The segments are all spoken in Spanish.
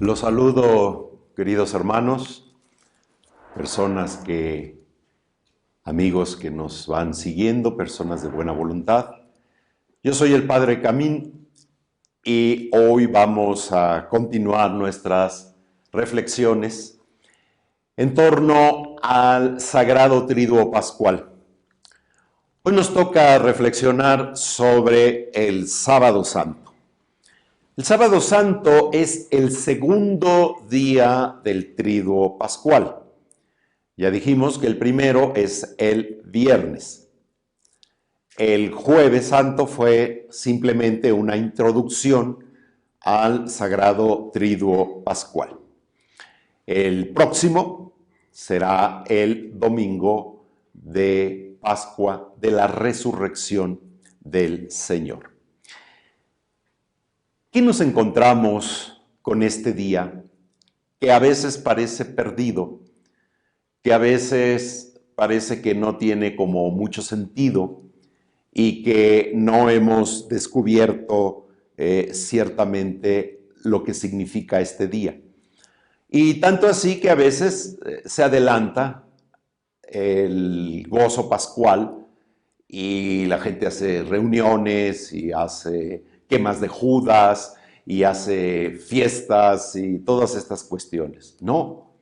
Los saludo, queridos hermanos, amigos que nos van siguiendo, personas de buena voluntad. Yo soy el Padre Camín y hoy vamos a continuar nuestras reflexiones en torno al Sagrado Triduo Pascual. Hoy nos toca reflexionar sobre el Sábado Santo. El Sábado Santo es el segundo día del Triduo Pascual. Ya dijimos que el primero es el viernes. El Jueves Santo fue simplemente una introducción al Sagrado Triduo Pascual. El próximo será el domingo de Pascua de la Resurrección del Señor. ¿Qué nos encontramos con este día que a veces parece perdido, que a veces parece que no tiene como mucho sentido y que no hemos descubierto ciertamente lo que significa este día? Y tanto así que a veces se adelanta el gozo pascual y la gente hace reuniones y hace quemas de Judas y hace fiestas y todas estas cuestiones. No,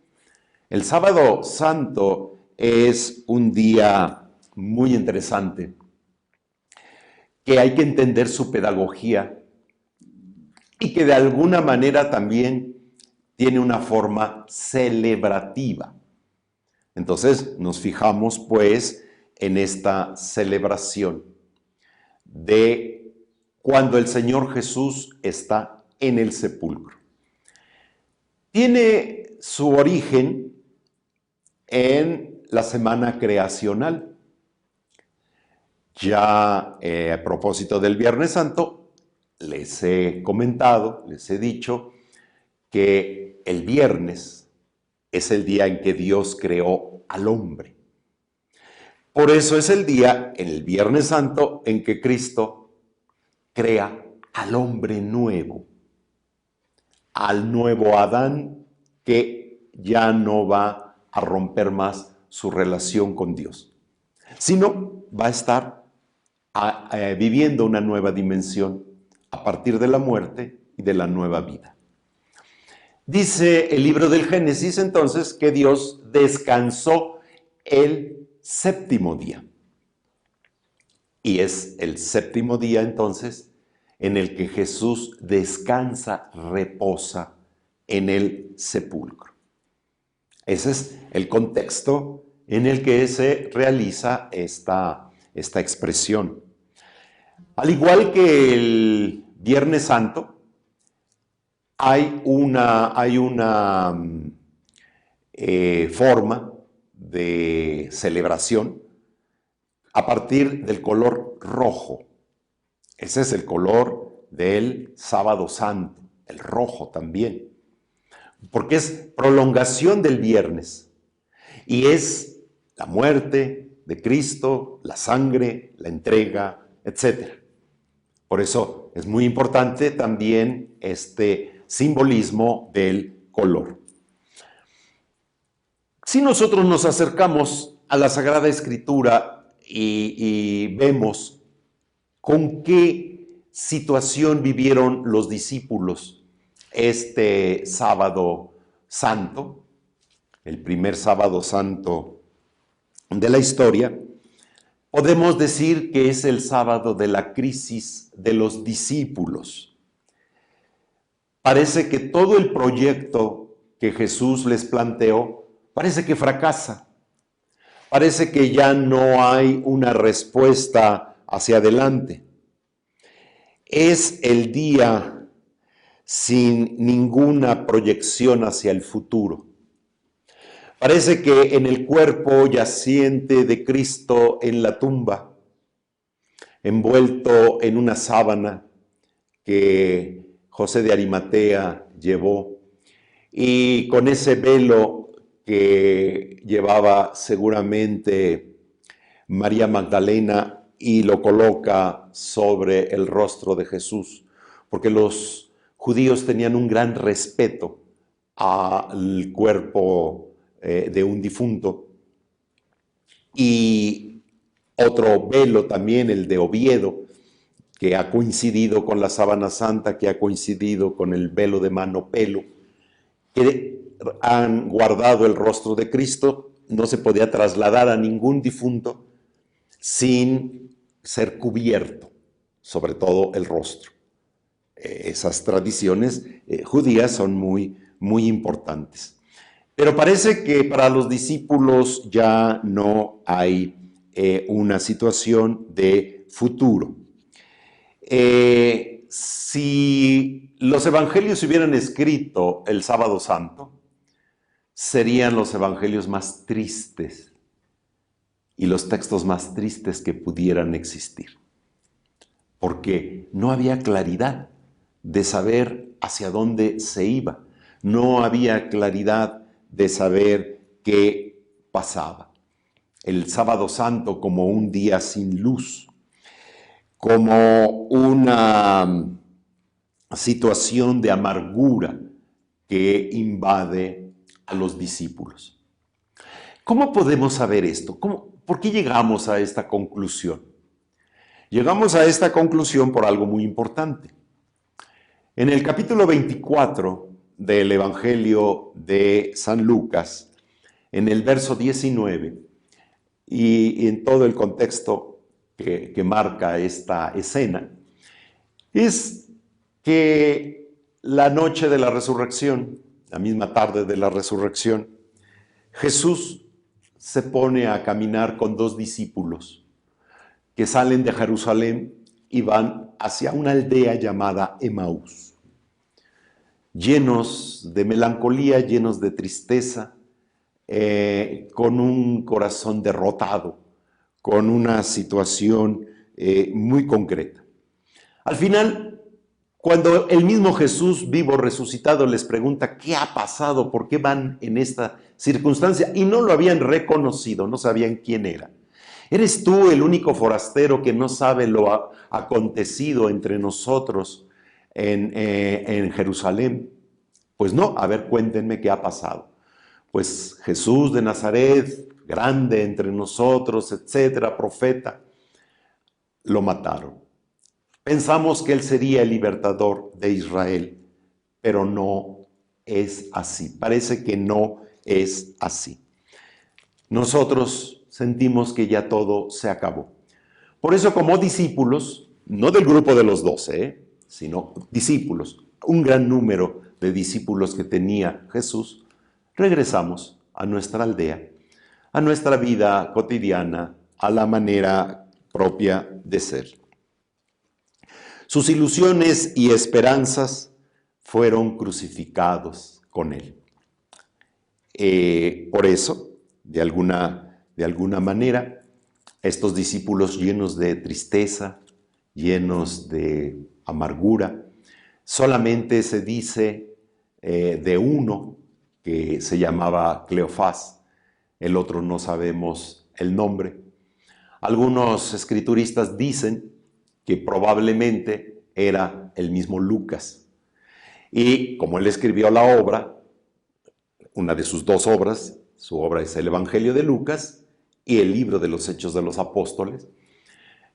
el Sábado Santo es un día muy interesante que hay que entender su pedagogía y que de alguna manera también tiene una forma celebrativa. Entonces nos fijamos pues en esta celebración de cuando el Señor Jesús está en el sepulcro. Tiene su origen en la semana creacional. Ya a propósito del Viernes Santo, les he comentado, les he dicho que el viernes es el día en que Dios creó al hombre. Por eso es el día, en el Viernes Santo, en que Cristo crea al hombre nuevo, al nuevo Adán que ya no va a romper más su relación con Dios, sino va a estar viviendo una nueva dimensión a partir de la muerte y de la nueva vida. Dice el libro del Génesis entonces que Dios descansó el séptimo día. Y es el séptimo día entonces en el que Jesús descansa, reposa en el sepulcro. Ese es el contexto en el que se realiza esta expresión. Al igual que el Viernes Santo, hay una forma de celebración a partir del color rojo. Ese es el color del Sábado Santo, el rojo también, porque es prolongación del viernes y es la muerte de Cristo, la sangre, la entrega, etc. Por eso es muy importante también este simbolismo del color. Si nosotros nos acercamos a la Sagrada Escritura y vemos con qué situación vivieron los discípulos este Sábado Santo, el primer Sábado Santo de la historia, podemos decir que es el sábado de la crisis de los discípulos. Parece que todo el proyecto que Jesús les planteó parece que fracasa. Parece que ya no hay una respuesta hacia adelante. Es el día sin ninguna proyección hacia el futuro. Parece que en el cuerpo yaciente de Cristo en la tumba, envuelto en una sábana que José de Arimatea llevó, y con ese velo que llevaba seguramente María Magdalena y lo coloca sobre el rostro de Jesús, porque los judíos tenían un gran respeto al cuerpo de un difunto. Y otro velo también, el de Oviedo, que ha coincidido con la sábana santa, que ha coincidido con el velo de mano pelo, que han guardado el rostro de Cristo. No se podía trasladar a ningún difunto sin ser cubierto, sobre todo el rostro. Esas tradiciones judías son muy, muy importantes. Pero parece que para los discípulos ya no hay una situación de futuro. Si los evangelios se hubieran escrito el Sábado Santo, serían los evangelios más tristes y los textos más tristes que pudieran existir, porque no había claridad de saber hacia dónde se iba, no había claridad de saber qué pasaba. El Sábado Santo como un día sin luz, como una situación de amargura que invade a los discípulos. ¿Cómo podemos saber esto? ¿Por qué llegamos a esta conclusión? Llegamos a esta conclusión por algo muy importante. En el capítulo 24 del Evangelio de San Lucas, en el verso 19, y en todo el contexto que marca esta escena, es que la noche de la resurrección, la misma tarde de la resurrección, Jesús se pone a caminar con dos discípulos que salen de Jerusalén y van hacia una aldea llamada Emaús, llenos de melancolía, llenos de tristeza, con un corazón derrotado, con una situación muy concreta. Al final, cuando el mismo Jesús vivo resucitado les pregunta qué ha pasado, por qué van en esta circunstancia, y no lo habían reconocido, no sabían quién era. ¿Eres tú el único forastero que no sabe lo acontecido entre nosotros en Jerusalén? Pues no, a ver, cuéntenme qué ha pasado. Pues Jesús de Nazaret, grande entre nosotros, etcétera, profeta, lo mataron. Pensamos que él sería el libertador de Israel, pero no es así. Parece que no es así. Nosotros sentimos que ya todo se acabó. Por eso, como discípulos, no del grupo de los 12, sino discípulos, un gran número de discípulos que tenía Jesús, regresamos a nuestra aldea, a nuestra vida cotidiana, a la manera propia de ser. Sus ilusiones y esperanzas fueron crucificados con él. Por eso, de alguna manera, estos discípulos llenos de tristeza, llenos de amargura, solamente se dice de uno que se llamaba Cleofás, el otro no sabemos el nombre. Algunos escrituristas dicen que probablemente era el mismo Lucas. Y como él escribió la obra, una de sus dos obras, su obra es el Evangelio de Lucas y el libro de los Hechos de los Apóstoles,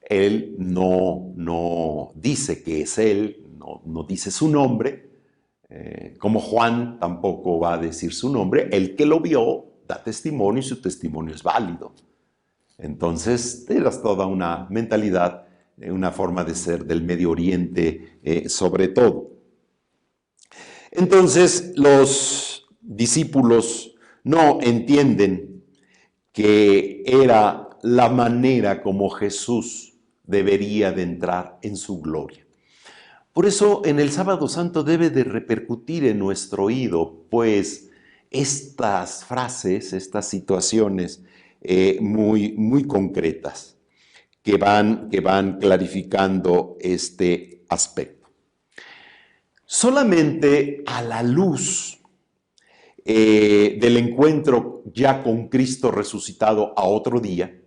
él no dice que es él, no dice su nombre, como Juan tampoco va a decir su nombre. El que lo vio da testimonio y su testimonio es válido. Entonces, era toda una mentalidad, una forma de ser del Medio Oriente sobre todo. Entonces, los discípulos no entienden que era la manera como Jesús debería de entrar en su gloria. Por eso en el Sábado Santo debe de repercutir en nuestro oído, pues estas frases, estas situaciones muy concretas que van clarificando este aspecto. Solamente a la luz del encuentro ya con Cristo resucitado a otro día,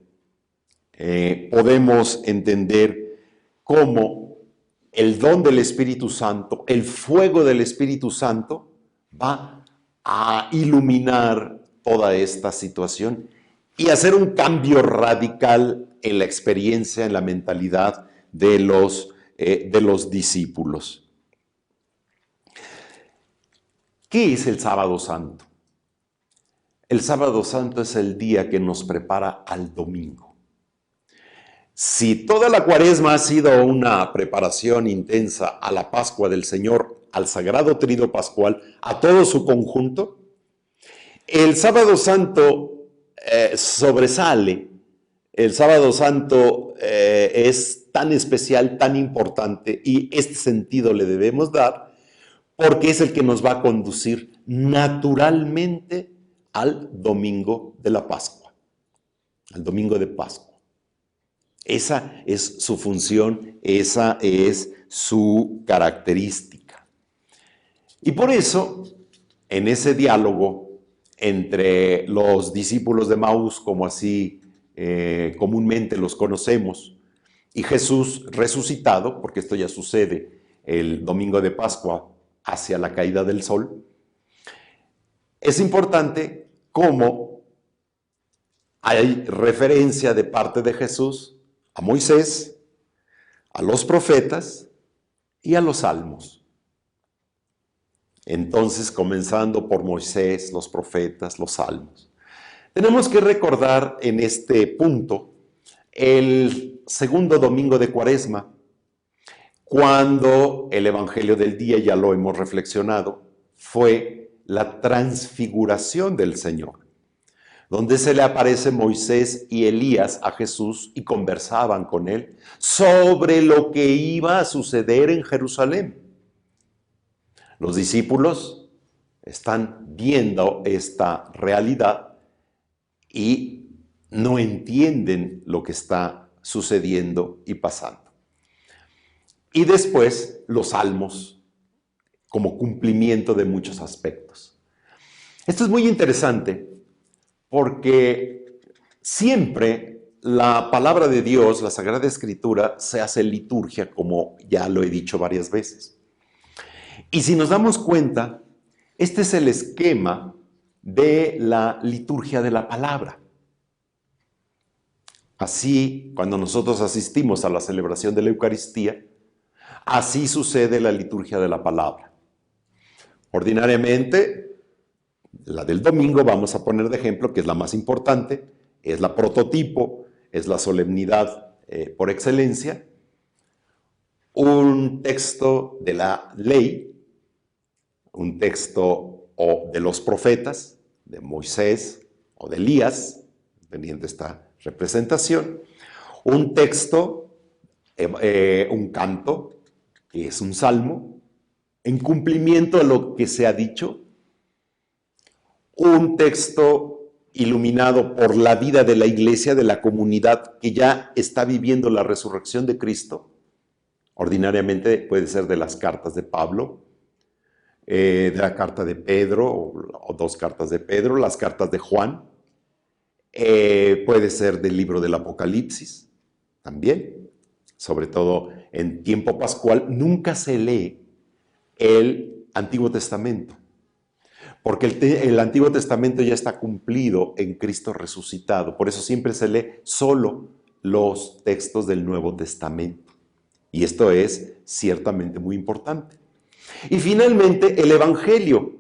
podemos entender cómo el don del Espíritu Santo, el fuego del Espíritu Santo, va a iluminar toda esta situación y hacer un cambio radical en la experiencia, en la mentalidad de los discípulos. ¿Qué es el Sábado Santo? El Sábado Santo es el día que nos prepara al domingo. Si toda la Cuaresma ha sido una preparación intensa a la Pascua del Señor, al Sagrado Triduo Pascual, a todo su conjunto, el Sábado Santo sobresale. El Sábado Santo es tan especial, tan importante, y este sentido le debemos dar porque es el que nos va a conducir naturalmente al domingo de la Pascua, al domingo de Pascua. Esa es su función, esa es su característica. Y por eso, en ese diálogo entre los discípulos de Maús, como así comúnmente los conocemos, y Jesús resucitado, porque esto ya sucede el domingo de Pascua hacia la caída del sol, es importante cómo hay referencia de parte de Jesús a Moisés, a los profetas y a los salmos. Entonces, comenzando por Moisés, los profetas, los salmos. Tenemos que recordar en este punto el segundo domingo de Cuaresma, cuando el Evangelio del día, ya lo hemos reflexionado, fue la transfiguración del Señor, donde se le aparece Moisés y Elías a Jesús y conversaban con él sobre lo que iba a suceder en Jerusalén. Los discípulos están viendo esta realidad y no entienden lo que está sucediendo y pasando. Y después los salmos como cumplimiento de muchos aspectos. Esto es muy interesante porque siempre la palabra de Dios, la Sagrada Escritura, se hace liturgia, como ya lo he dicho varias veces. Y si nos damos cuenta, este es el esquema de la liturgia de la palabra. Así, cuando nosotros asistimos a la celebración de la Eucaristía, así sucede la liturgia de la palabra. Ordinariamente, la del domingo, vamos a poner de ejemplo, que es la más importante, es la prototipo, es la solemnidad por excelencia, un texto de la ley, un texto o de los profetas, de Moisés o de Elías, teniendo esta representación, un texto, un canto, que es un salmo, en cumplimiento de lo que se ha dicho, un texto iluminado por la vida de la iglesia, de la comunidad que ya está viviendo la resurrección de Cristo. Ordinariamente puede ser de las cartas de Pablo, de la carta de Pedro o dos cartas de Pedro, las cartas de Juan, puede ser del libro del Apocalipsis también, sobre todo en tiempo pascual. Nunca se lee el Antiguo Testamento, porque el Antiguo Testamento ya está cumplido en Cristo resucitado. Por eso siempre se lee solo los textos del Nuevo Testamento. Y esto es ciertamente muy importante. Y finalmente el Evangelio,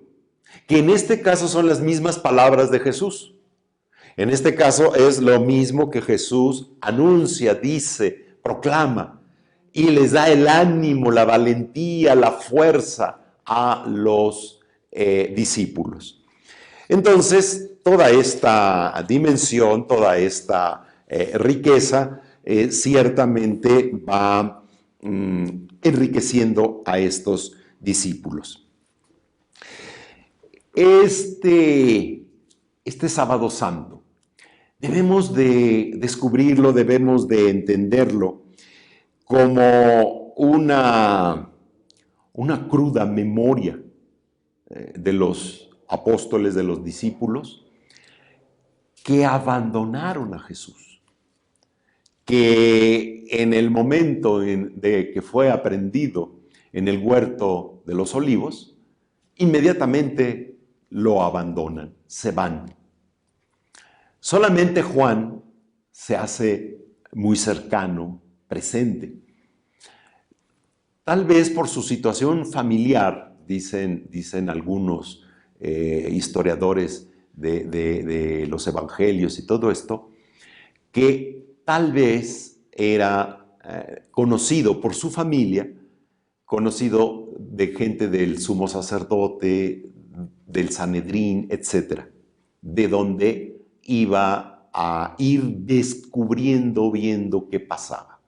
que en este caso son las mismas palabras de Jesús. En este caso es lo mismo que Jesús anuncia, dice, proclama, y les da el ánimo, la valentía, la fuerza a los discípulos. Entonces, toda esta dimensión, toda esta riqueza, ciertamente va enriqueciendo a estos discípulos. Este Sábado Santo debemos de descubrirlo, debemos de entenderlo como una cruda memoria de los apóstoles, de los discípulos, que abandonaron a Jesús, que en el momento de que fue aprendido en el huerto de los olivos, inmediatamente lo abandonan, se van. Solamente Juan se hace muy cercano, presente. Tal vez por su situación familiar, dicen algunos historiadores de los evangelios y todo esto, que tal vez era conocido por su familia, conocido de gente del sumo sacerdote, del Sanedrín, etc., de donde iba a ir descubriendo, viendo qué pasaba.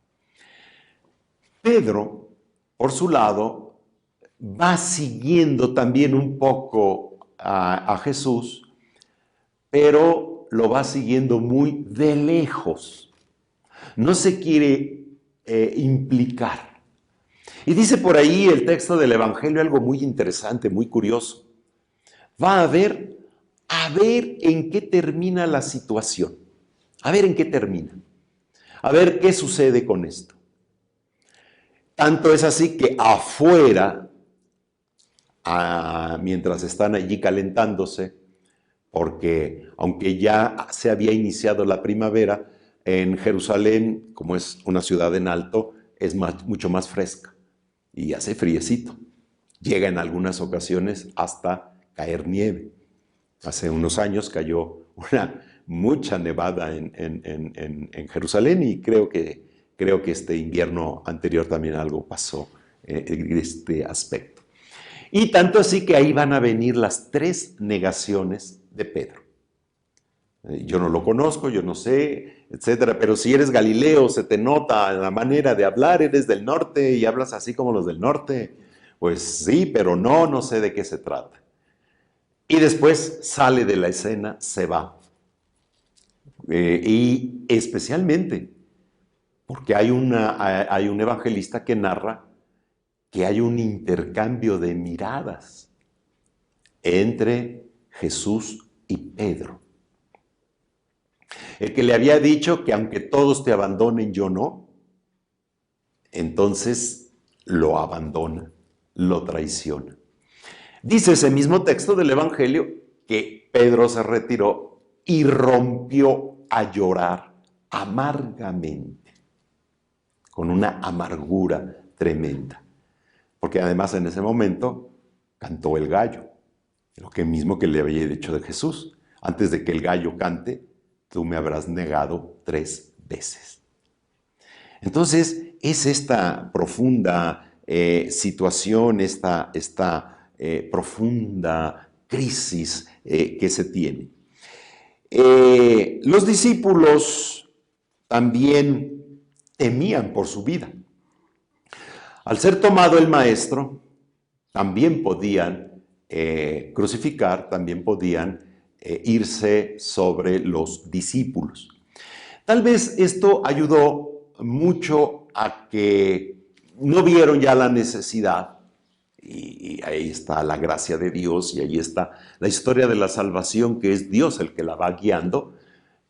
Pedro, por su lado, va siguiendo también un poco a Jesús, pero lo va siguiendo muy de lejos. No se quiere implicar. Y dice por ahí el texto del Evangelio algo muy interesante, muy curioso. Va a ver en qué termina la situación. A ver en qué termina. A ver qué sucede con esto. Tanto es así que afuera, mientras están allí calentándose, porque aunque ya se había iniciado la primavera, en Jerusalén, como es una ciudad en alto, es mucho más fresca y hace friecito. Llega en algunas ocasiones hasta caer nieve. Hace unos años cayó mucha nevada en Jerusalén y creo que este invierno anterior también algo pasó en este aspecto. Y tanto así que ahí van a venir las 3 negaciones de Pedro. Yo no lo conozco, yo no sé, etcétera, pero si eres Galileo, se te nota la manera de hablar, eres del norte y hablas así como los del norte. Pues sí, pero no sé de qué se trata. Y después sale de la escena, se va. Y especialmente porque hay un evangelista que narra que hay un intercambio de miradas entre Jesús y Pedro. El que le había dicho que aunque todos te abandonen, yo no, entonces lo abandona, lo traiciona. Dice ese mismo texto del Evangelio que Pedro se retiró y rompió a llorar amargamente, con una amargura tremenda. Porque además en ese momento cantó el gallo, lo que mismo que le había dicho de Jesús. Antes de que el gallo cante, tú me habrás negado 3 veces. Entonces, es esta profunda situación, esta profunda crisis que se tiene. Los discípulos también temían por su vida. Al ser tomado el maestro, también podían crucificar, también podían irse sobre los discípulos. Tal vez esto ayudó mucho a que no vieron ya la necesidad, y ahí está la gracia de Dios, y ahí está la historia de la salvación, que es Dios el que la va guiando,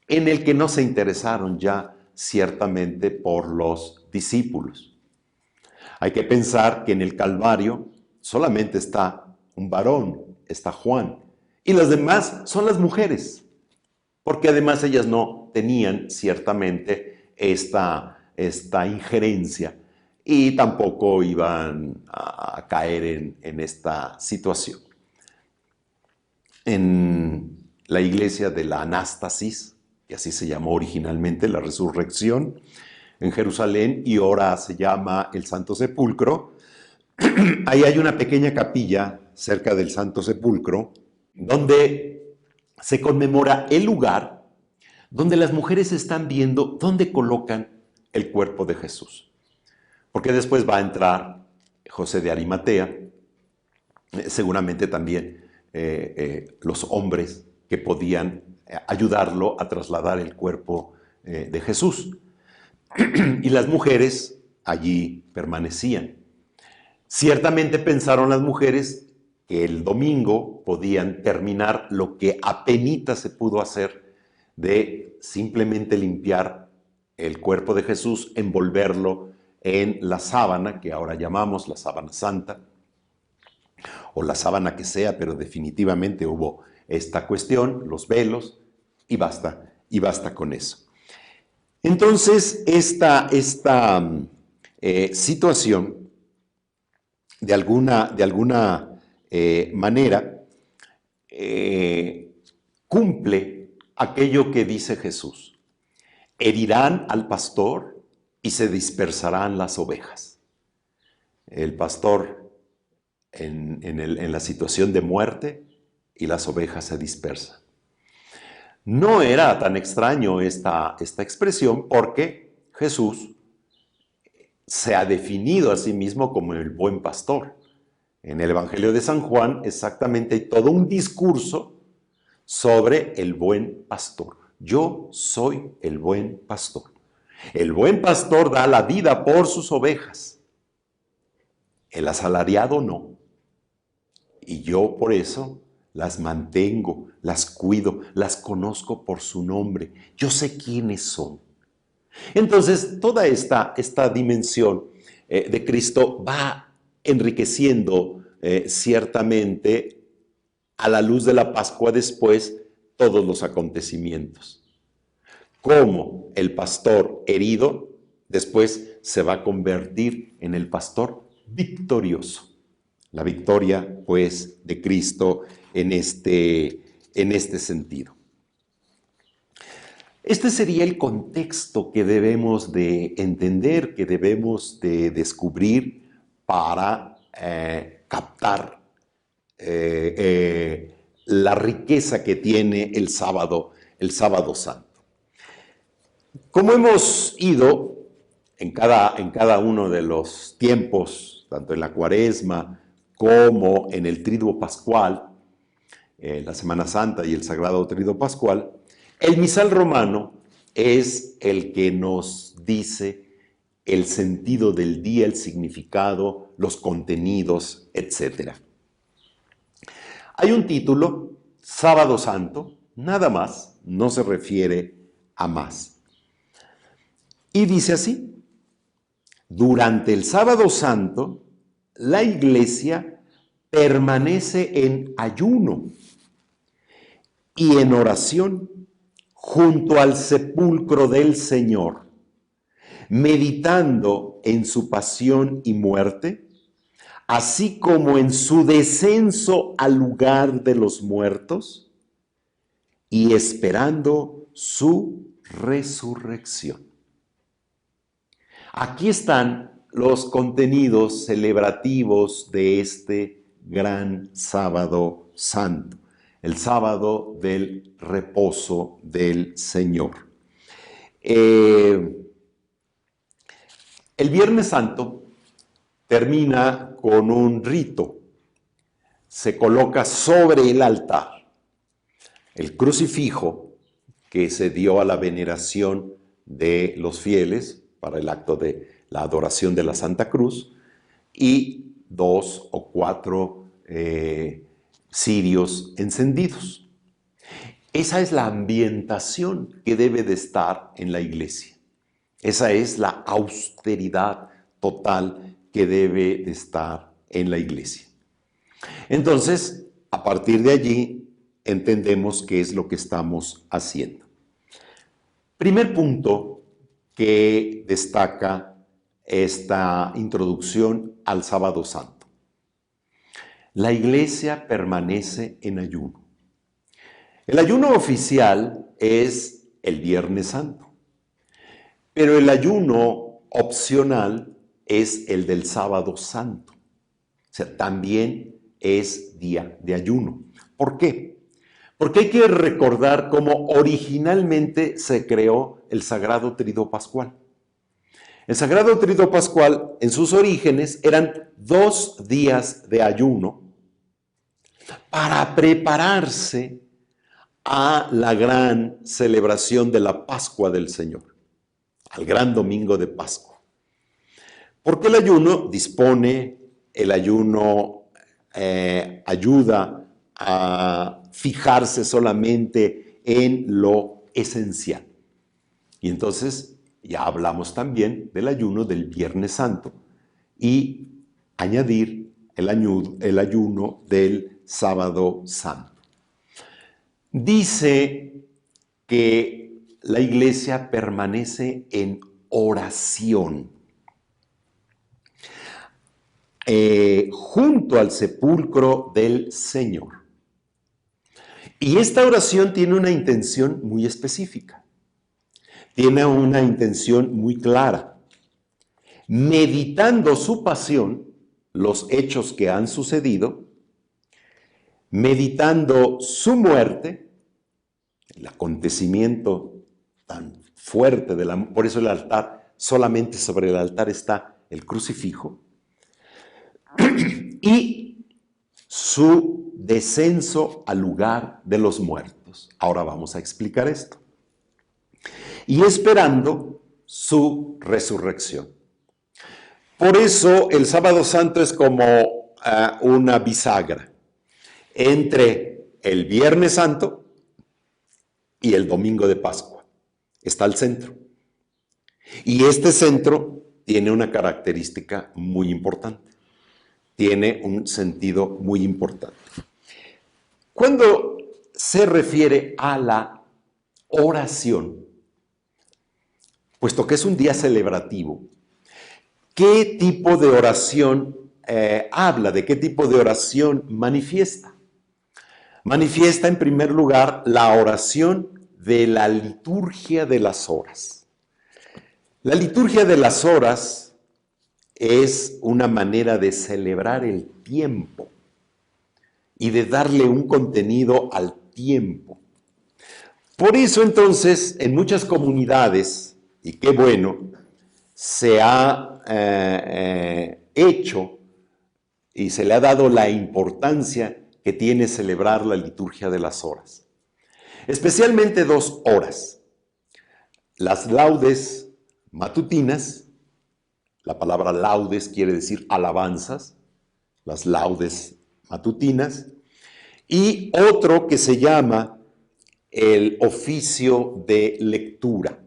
en el que no se interesaron ya ciertamente por los discípulos. Hay que pensar que en el Calvario solamente está un varón, está Juan, y las demás son las mujeres, porque además ellas no tenían ciertamente esta injerencia y tampoco iban a caer en esta situación. En la iglesia de la Anástasis, que así se llamó originalmente, la resurrección, en Jerusalén, y ahora se llama el Santo Sepulcro, ahí hay una pequeña capilla cerca del Santo Sepulcro, donde se conmemora el lugar donde las mujeres están viendo dónde colocan el cuerpo de Jesús. Porque después va a entrar José de Arimatea, seguramente también los hombres que podían ayudarlo a trasladar el cuerpo de Jesús. Y las mujeres allí permanecían. Ciertamente pensaron las mujeres que el domingo podían terminar lo que apenas se pudo hacer, de simplemente limpiar el cuerpo de Jesús, envolverlo en la sábana, que ahora llamamos la sábana santa, o la sábana que sea, pero definitivamente hubo esta cuestión, los velos, y basta con eso. Entonces, esta situación, de alguna manera, cumple aquello que dice Jesús: herirán al pastor y se dispersarán las ovejas. El pastor en la situación de muerte y las ovejas se dispersan. No era tan extraño esta expresión, porque Jesús se ha definido a sí mismo como el buen pastor. En el Evangelio de San Juan exactamente hay todo un discurso sobre el buen pastor. Yo soy el buen pastor. El buen pastor da la vida por sus ovejas. El asalariado no. Y yo por eso las mantengo, las cuido, las conozco por su nombre. Yo sé quiénes son. Entonces, toda esta dimensión de Cristo va enriqueciendo ciertamente, a la luz de la Pascua después, todos los acontecimientos. Como el pastor herido después se va a convertir en el pastor victorioso. La victoria, pues, de Cristo en este sentido. Este sería el contexto que debemos de entender, que debemos de descubrir para captar la riqueza que tiene el sábado santo. Como hemos ido en cada uno de los tiempos, tanto en la Cuaresma como en el Triduo Pascual, la Semana Santa y el Sagrado Triduo Pascual, el misal romano es el que nos dice el sentido del día, el significado, los contenidos, etc. Hay un título, Sábado Santo, nada más, no se refiere a más. Y dice así: durante el Sábado Santo, la Iglesia permanece en ayuno y en oración junto al sepulcro del Señor, meditando en su pasión y muerte, así como en su descenso al lugar de los muertos, y esperando su resurrección. Aquí están los contenidos celebrativos de este gran Sábado Santo, el sábado del reposo del Señor. El Viernes Santo termina con un rito. Se coloca sobre el altar el crucifijo que se dio a la veneración de los fieles para el acto de la adoración de la Santa Cruz, y 2 o 4 cirios encendidos. Esa es la ambientación que debe de estar en la iglesia. Esa es la austeridad total que debe de estar en la iglesia. Entonces, a partir de allí, entendemos qué es lo que estamos haciendo. Primer punto que destaca esta introducción al Sábado Santo. La iglesia permanece en ayuno. El ayuno oficial es el Viernes Santo, pero el ayuno opcional es el del Sábado Santo. O sea, también es día de ayuno. ¿Por qué? Porque hay que recordar cómo originalmente se creó el Sagrado Triduo Pascual. El Sagrado Triduo Pascual, en sus orígenes, eran 2 días de ayuno para prepararse a la gran celebración de la Pascua del Señor, al gran domingo de Pascua. Porque el ayuno dispone, el ayuno ayuda a fijarse solamente en lo esencial. Y entonces ya hablamos también del ayuno del Viernes Santo y añadir el ayuno del Sábado Santo. Dice que la iglesia permanece en oración junto al sepulcro del Señor. Y esta oración tiene una intención muy específica, tiene una intención muy clara. Meditando su pasión, los hechos que han sucedido, meditando su muerte, el acontecimiento tan fuerte por eso el altar, solamente sobre el altar está el crucifijo, y su descenso al lugar de los muertos. Ahora vamos a explicar esto. Y esperando su resurrección. Por eso el Sábado Santo es como una bisagra entre el Viernes Santo y el Domingo de Pascua. Está al centro. Y este centro tiene una característica muy importante. Tiene un sentido muy importante. Cuando se refiere a la oración, puesto que es un día celebrativo, ¿qué tipo de oración habla? ¿De qué tipo de oración manifiesta? Manifiesta en primer lugar la oración de la liturgia de las horas. La liturgia de las horas es una manera de celebrar el tiempo y de darle un contenido al tiempo. Por eso entonces en muchas comunidades, y qué bueno, se ha hecho y se le ha dado la importancia que tiene celebrar la liturgia de las horas. Especialmente 2 horas. Las laudes matutinas, la palabra laudes quiere decir alabanzas, las laudes matutinas, y otro que se llama el oficio de lectura.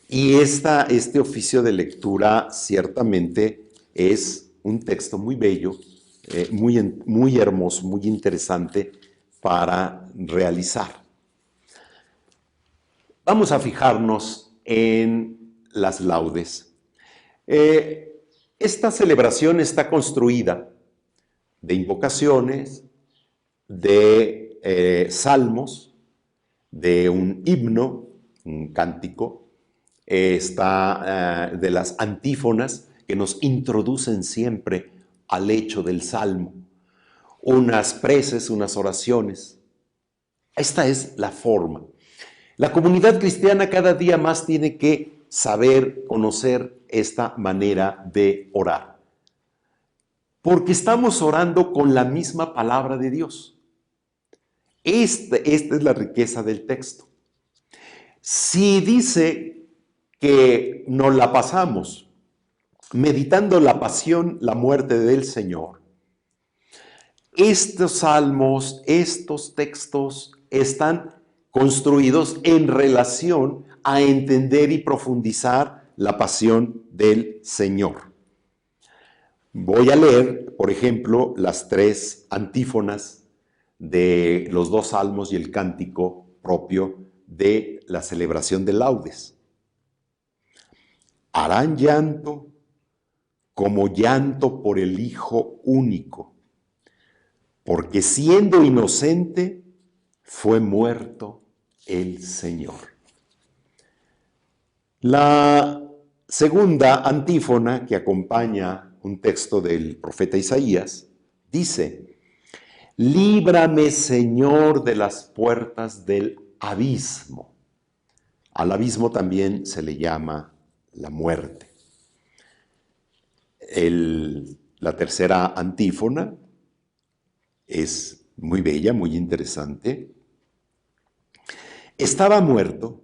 Y este oficio de lectura ciertamente es un texto muy bello, muy hermoso, muy interesante para realizar. Vamos a fijarnos en las laudes. Esta celebración está construida de invocaciones, de salmos, de un himno, un cántico, está de las antífonas que nos introducen siempre al hecho del salmo, unas preces, unas oraciones. Esta es la forma. La comunidad cristiana cada día más tiene que saber, conocer esta manera de orar. Porque estamos orando con la misma palabra de Dios. Esta es la riqueza del texto. Si dice que nos la pasamos meditando la pasión, la muerte del Señor, estos salmos, estos textos están construidos en relación a entender y profundizar la pasión del Señor. Voy a leer, por ejemplo, las 3 antífonas de los 2 salmos y el cántico propio de la celebración de laudes. Harán llanto como llanto por el Hijo único, porque siendo inocente fue muerto el Señor. La segunda antífona que acompaña un texto del profeta Isaías dice: líbrame, Señor, de las puertas del abismo. Al abismo también se le llama la muerte. La tercera antífona es muy bella, muy interesante. Estaba muerto,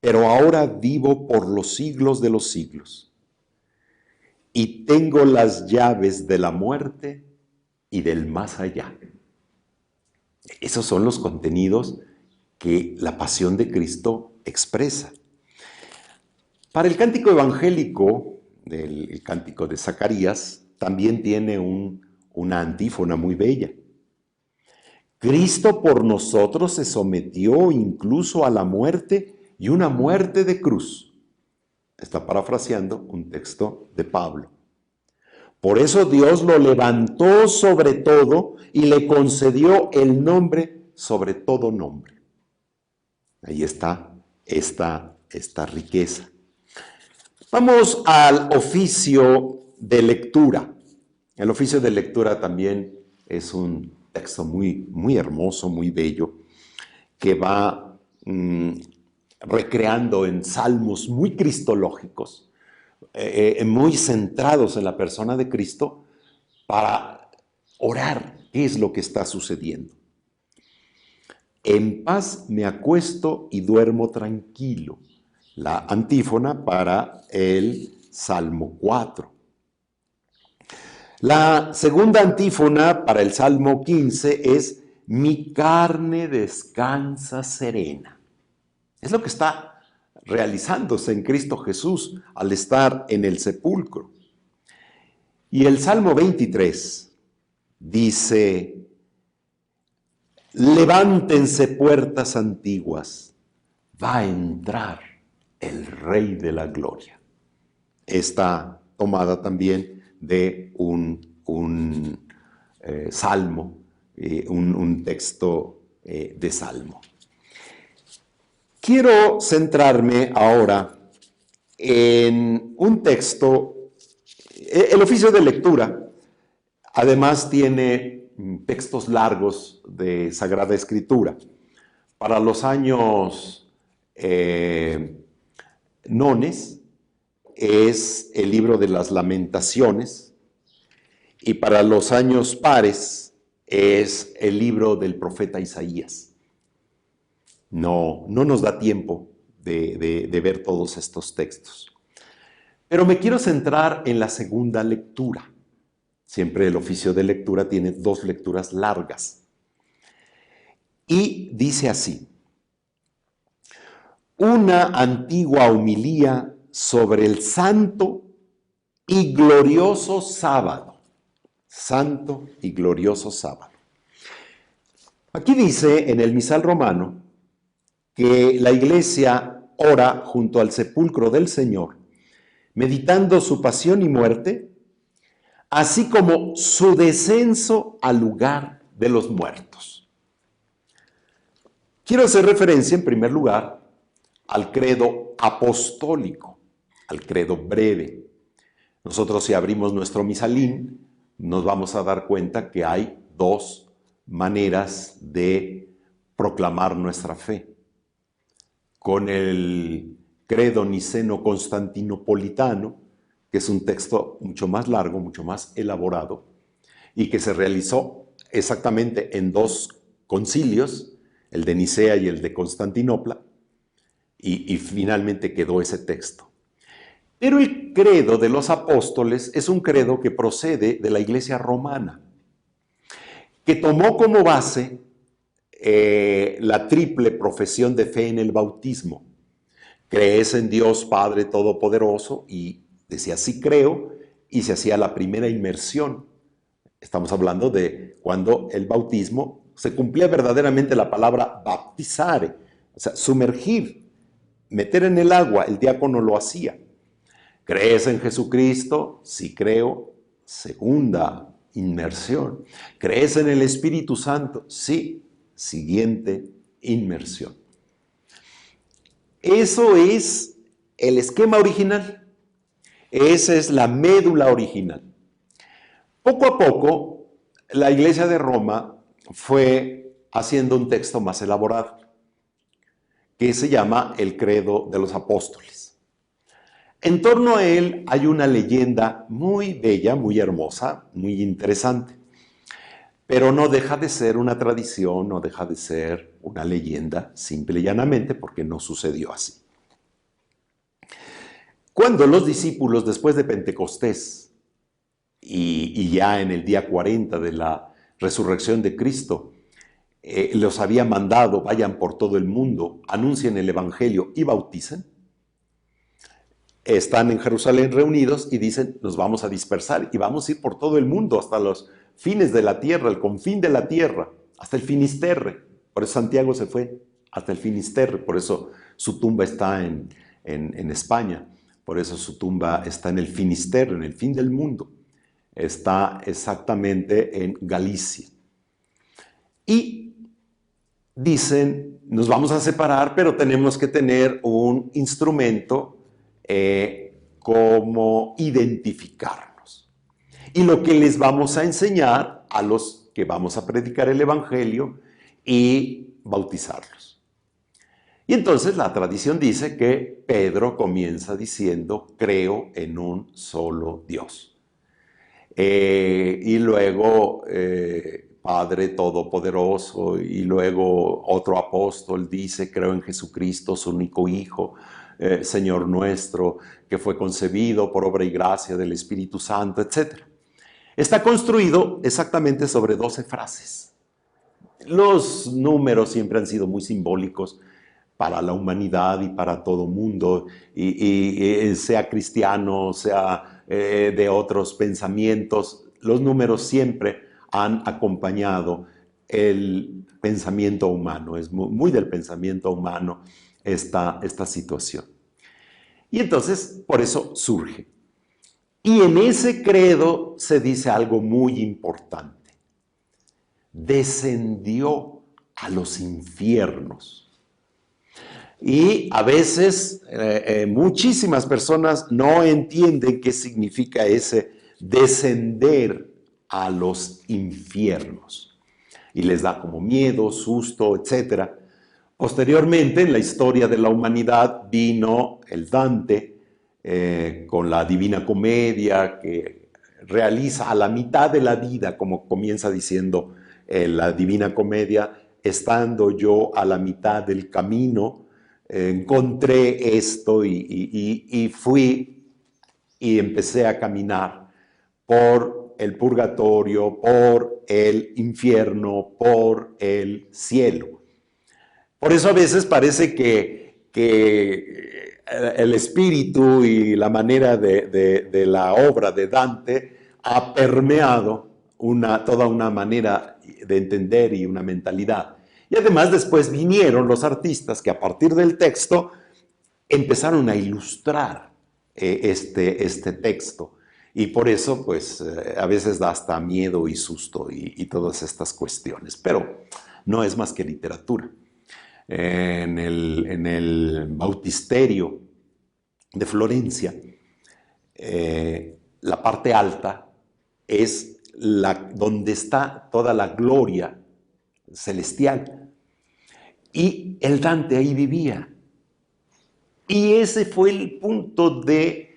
pero ahora vivo por los siglos de los siglos. Y tengo las llaves de la muerte y del más allá. Esos son los contenidos que la pasión de Cristo expresa. Para el cántico evangélico, el cántico de Zacarías, también tiene una antífona muy bella. Cristo por nosotros se sometió incluso a la muerte y una muerte de cruz. Está parafraseando un texto de Pablo. Por eso Dios lo levantó sobre todo y le concedió el nombre sobre todo nombre. Ahí está esta riqueza. Vamos al oficio de lectura. El oficio de lectura también es un texto muy, muy hermoso, muy bello, que va recreando en salmos muy cristológicos, muy centrados en la persona de Cristo, para orar qué es lo que está sucediendo. En paz me acuesto y duermo tranquilo. La antífona para el Salmo 4. La segunda antífona para el Salmo 15 es: mi carne descansa serena. Es lo que está realizándose en Cristo Jesús al estar en el sepulcro. Y el Salmo 23 dice: levántense puertas antiguas, va a entrar el Rey de la Gloria. Está tomada también de un salmo, un texto de salmo. Quiero centrarme ahora en un texto. El oficio de lectura además tiene textos largos de Sagrada Escritura. Para los años nones es el libro de las Lamentaciones, y para los años pares es el libro del profeta Isaías. No nos da tiempo de ver todos estos textos. Pero me quiero centrar en la segunda lectura. Siempre el oficio de lectura tiene dos lecturas largas. Y dice así: una antigua homilía sobre el santo y glorioso sábado. Santo y glorioso sábado. Aquí dice en el misal romano que la iglesia ora junto al sepulcro del Señor, meditando su pasión y muerte, así como su descenso al lugar de los muertos. Quiero hacer referencia, en primer lugar, al credo apostólico, al credo breve. Nosotros, si abrimos nuestro misalín, nos vamos a dar cuenta que hay dos maneras de proclamar nuestra fe. Con el credo niceno-constantinopolitano, que es un texto mucho más largo, mucho más elaborado, y que se realizó exactamente en dos concilios, el de Nicea y el de Constantinopla, y finalmente quedó ese texto. Pero el credo de los apóstoles es un credo que procede de la Iglesia romana, que tomó como base la triple profesión de fe en el bautismo. Crees en Dios Padre Todopoderoso, y decía sí creo, y se hacía la primera inmersión. Estamos hablando de cuando el bautismo se cumplía verdaderamente la palabra baptizare, o sea, sumergir, meter en el agua. El diácono lo hacía. ¿Crees en Jesucristo? Sí creo. Segunda inmersión. ¿Crees en el Espíritu Santo? Sí. Siguiente inmersión. Eso es el esquema original. Esa es la médula original. Poco a poco, la Iglesia de Roma fue haciendo un texto más elaborado, que se llama el Credo de los Apóstoles. En torno a él hay una leyenda muy bella, muy hermosa, muy interesante, pero no deja de ser una tradición, no deja de ser una leyenda, simple y llanamente, porque no sucedió así. Cuando los discípulos, después de Pentecostés y ya en el día 40 de la resurrección de Cristo, los había mandado: vayan por todo el mundo, anuncien el Evangelio y bauticen. están en Jerusalén reunidos y dicen, nos vamos a dispersar y vamos a ir por todo el mundo hasta los fines de la tierra, el confín de la tierra, hasta el Finisterre. Por eso Santiago se fue hasta el Finisterre, por eso su tumba está en España, por eso su tumba está en el Finisterre, en el fin del mundo. Está exactamente en Galicia. Y dicen, nos vamos a separar, pero tenemos que tener un instrumento como identificarnos. Y lo que les vamos a enseñar a los que vamos a predicar el Evangelio y bautizarlos. Y entonces la tradición dice que Pedro comienza diciendo, creo en un solo Dios. Y luego Padre Todopoderoso, y luego otro apóstol dice, creo en Jesucristo, su único Hijo, Señor nuestro, que fue concebido por obra y gracia del Espíritu Santo, etc. Está construido exactamente sobre 12 frases. Los números siempre han sido muy simbólicos para la humanidad y para todo mundo, y sea cristiano, sea de otros pensamientos, los números siempre han acompañado el pensamiento humano, es muy del pensamiento humano esta situación. Y entonces, por eso surge. Y en ese credo se dice algo muy importante. Descendió a los infiernos. Y a veces muchísimas personas no entienden qué significa ese descender a los infiernos. Y les da como miedo, susto, etc. Posteriormente, en la historia de la humanidad, vino el Dante con la Divina Comedia, que realiza a la mitad de la vida, como comienza diciendo la Divina Comedia, estando yo a la mitad del camino, encontré esto y fui y empecé a caminar por el purgatorio, por el infierno, por el cielo. Por eso a veces parece que el espíritu y la manera de la obra de Dante ha permeado toda una manera de entender y una mentalidad. Y además después vinieron los artistas que a partir del texto empezaron a ilustrar este texto. Y por eso, pues, a veces da hasta miedo y susto y todas estas cuestiones. Pero no es más que literatura. En el Bautisterio de Florencia, la parte alta es donde está toda la gloria celestial. Y el Dante ahí vivía. Y ese fue el punto de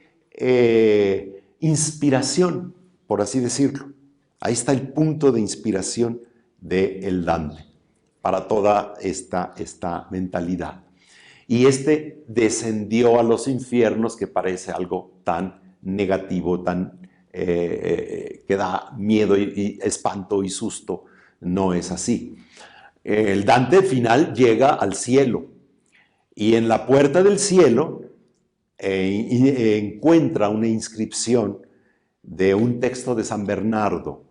inspiración, por así decirlo. Ahí está el punto de inspiración del Dante para toda esta mentalidad. Y descendió a los infiernos, que parece algo tan negativo, que da miedo y espanto y susto. No es así. El Dante al final llega al cielo y en la puerta del cielo encuentra una inscripción de un texto de San Bernardo: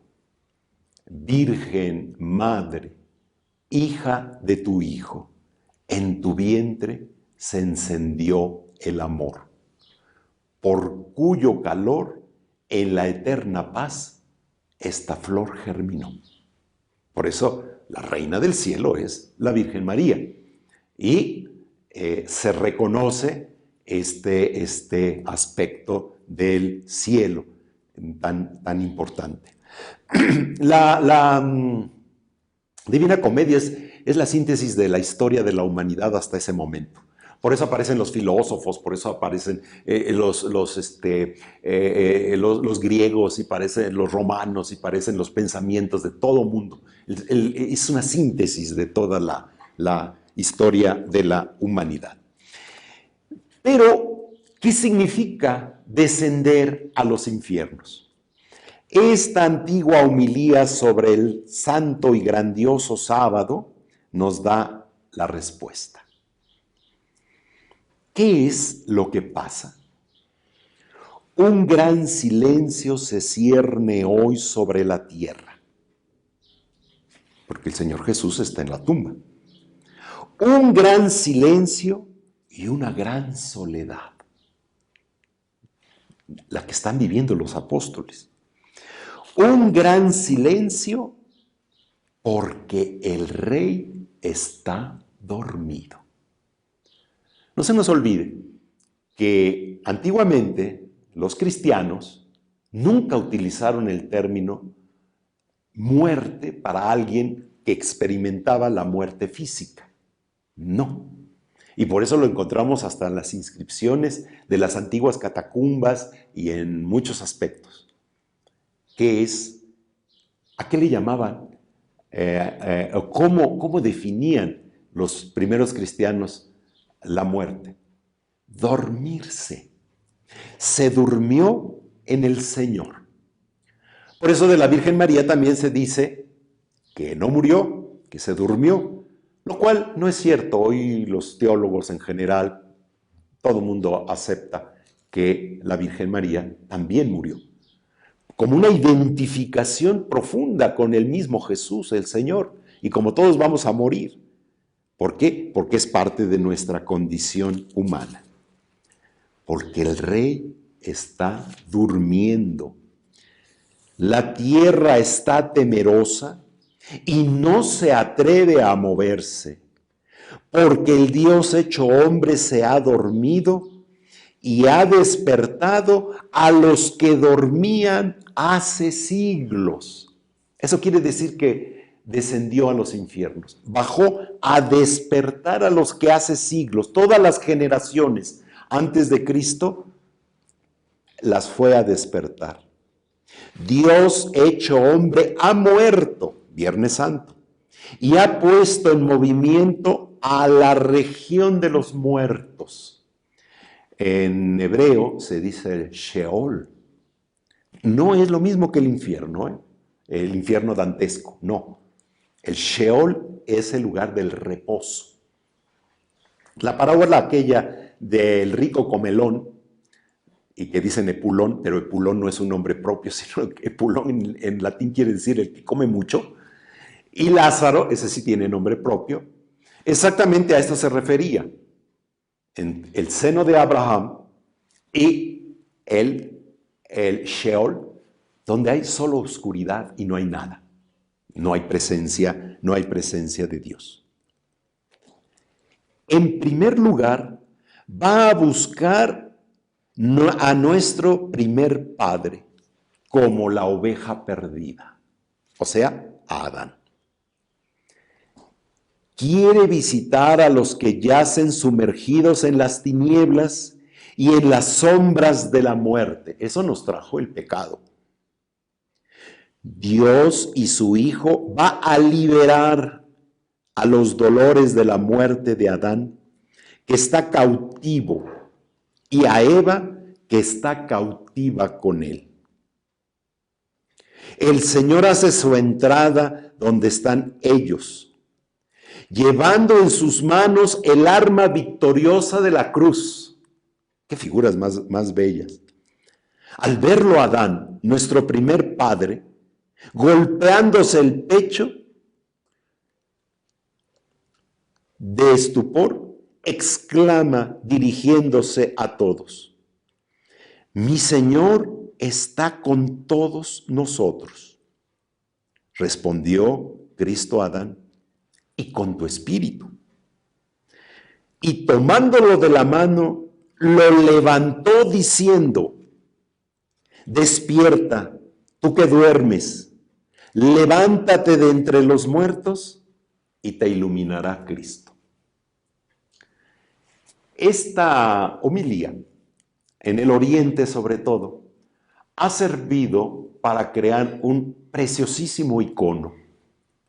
Virgen Madre, hija de tu Hijo, en tu vientre se encendió el amor, por cuyo calor en la eterna paz esta flor germinó. Por eso la reina del cielo es la Virgen María. Y se reconoce este aspecto del cielo tan importante. La Divina Comedia es la síntesis de la historia de la humanidad hasta ese momento. Por eso aparecen los filósofos, por eso aparecen los griegos, y aparecen los romanos, y aparecen los pensamientos de todo mundo. Es una síntesis de toda la historia de la humanidad. Pero, ¿qué significa descender a los infiernos? Esta antigua homilía sobre el santo y grandioso sábado nos da la respuesta. ¿Qué es lo que pasa? Un gran silencio se cierne hoy sobre la tierra, porque el Señor Jesús está en la tumba. Un gran silencio y una gran soledad, la que están viviendo los apóstoles. Un gran silencio porque el Rey está dormido. No se nos olvide que antiguamente los cristianos nunca utilizaron el término muerte para alguien que experimentaba la muerte física. No. Y por eso lo encontramos hasta en las inscripciones de las antiguas catacumbas y en muchos aspectos. ¿Qué es? ¿A qué le llamaban? ¿Cómo definían los primeros cristianos la muerte? Dormirse. Se durmió en el Señor. Por eso de la Virgen María también se dice que no murió, que se durmió, lo cual no es cierto. Hoy los teólogos en general, todo el mundo acepta que la Virgen María también murió, como una identificación profunda con el mismo Jesús, el Señor, y como todos vamos a morir. ¿Por qué? Porque es parte de nuestra condición humana. Porque el Rey está durmiendo. La tierra está temerosa y no se atreve a moverse, porque el Dios hecho hombre se ha dormido y ha despertado a los que dormían hace siglos. Eso quiere decir que descendió a los infiernos, bajó a despertar a los que hace siglos, todas las generaciones antes de Cristo, las fue a despertar. Dios hecho hombre ha muerto, Viernes Santo, y ha puesto en movimiento a la región de los muertos. En hebreo se dice Sheol. No es lo mismo que el infierno, el infierno dantesco, no. El Sheol es el lugar del reposo. La parábola aquella del rico comelón, y que dicen Epulón, pero Epulón no es un nombre propio, sino que Epulón en latín quiere decir el que come mucho, y Lázaro, ese sí tiene nombre propio, exactamente a esto se refería, en el seno de Abraham y el Sheol, donde hay solo oscuridad y no hay nada, no hay presencia de Dios. En primer lugar, va a buscar a nuestro primer padre como la oveja perdida, o sea, a Adán. Quiere visitar a los que yacen sumergidos en las tinieblas y en las sombras de la muerte. Eso nos trajo el pecado. Dios y su Hijo va a liberar a los dolores de la muerte de Adán, que está cautivo, y a Eva, que está cautiva con él. El Señor hace su entrada donde están ellos, llevando en sus manos el arma victoriosa de la cruz. Qué figuras más bellas. Al verlo Adán, nuestro primer padre, golpeándose el pecho de estupor, exclama dirigiéndose a todos: mi Señor está con todos nosotros. Respondió Cristo a Adán: y con tu espíritu. Y tomándolo de la mano, lo levantó diciendo: despierta, tú que duermes, levántate de entre los muertos y te iluminará Cristo. Esta homilía, en el Oriente sobre todo, ha servido para crear un preciosísimo icono,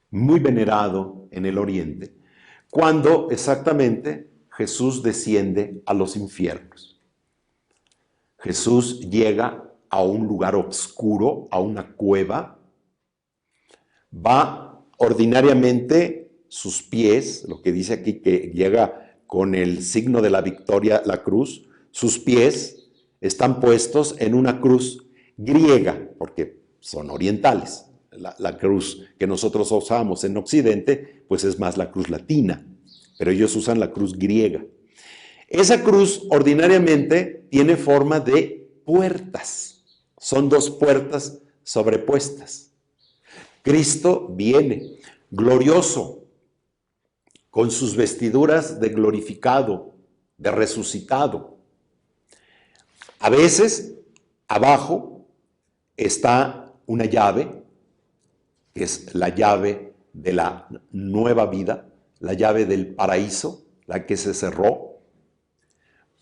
muy venerado en el Oriente, cuando exactamente Jesús desciende a los infiernos. Jesús llega a un lugar oscuro, a una cueva, va ordinariamente sus pies, lo que dice aquí que llega con el signo de la victoria, la cruz, sus pies están puestos en una cruz griega, porque son orientales. La cruz que nosotros usamos en Occidente, pues es más la cruz latina, pero ellos usan la cruz griega. Esa cruz ordinariamente tiene forma de puertas. Son dos puertas sobrepuestas. Cristo viene glorioso, con sus vestiduras de glorificado, de resucitado. A veces, abajo está una llave, que es la llave de la nueva vida, la llave del paraíso, la que se cerró,